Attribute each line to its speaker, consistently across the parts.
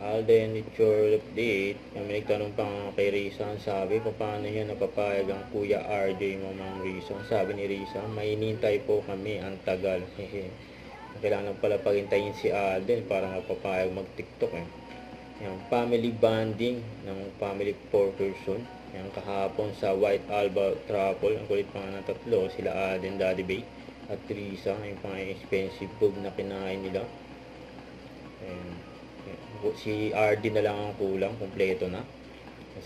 Speaker 1: Alden, it's your update. Kami nagtanong pa nga kay Risa. Sabi, paano niya napapayag ang Kuya RJ mo, Ma'am Risa? Sabi ni Risa, mainintay po kami, ang tagal. Kailangan pala paghintayin si Alden para mapapayag mag-TikTok eh. Yung family bonding ng family 4 person. Yung kahapon sa White Alba Truffle, ang kulit pa nga ng tatlo, sila Alden, Daddy Bay at Risa. Yung pang expensive food na kinain nila. Si RD na lang ang kulang, kompleto na.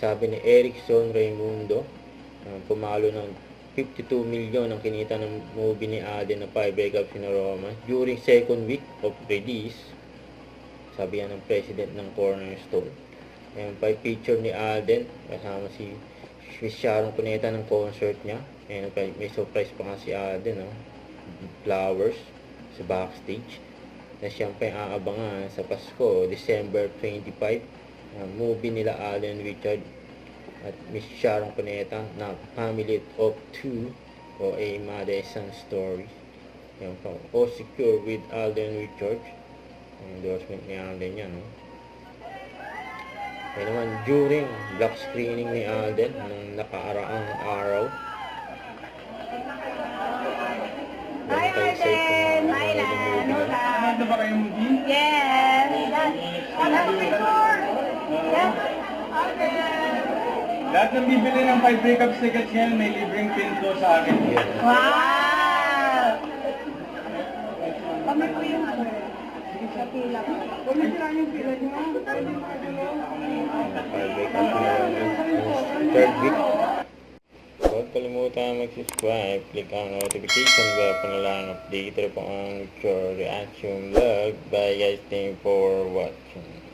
Speaker 1: Sabi ni Erickson Raimundo, pumalo ng 52 million ang kinita ng movie ni Alden na 5 breakups in a romance during second week of release. Sabi yan ng president ng Cornerstone. Ayan pa picture ni Alden kasama si Sharon Cuneta ng concert niya. Ayan, may surprise pa nga si Alden, no? Flowers sa backstage na siyempre aabangan sa Pasko, December 25, movie nila Alden Richard at Miss Sharon Cuneta na Family of Two o A Mother Son Story. Yan po. O Secure with Alden Richard. Endorsement ni Alden yan. No? Kaya naman, during black screening ni Alden nung nakaaraang araw,
Speaker 2: Hi, Arden! Hi,
Speaker 3: Nanonood na ba kayong movie?
Speaker 2: Yes! Yes!
Speaker 3: Lahat ng bibili ng 5 breakup tickets ngayon, may libreng pinto sa akin.
Speaker 2: Wow! Kami po yung sa pila. Kami sila yung pila niyo.
Speaker 1: third week. Huwag kalimutan mag-subscribe, click ang notification bell para lang update po ang reaction vlog. Bye guys, thank you for watching.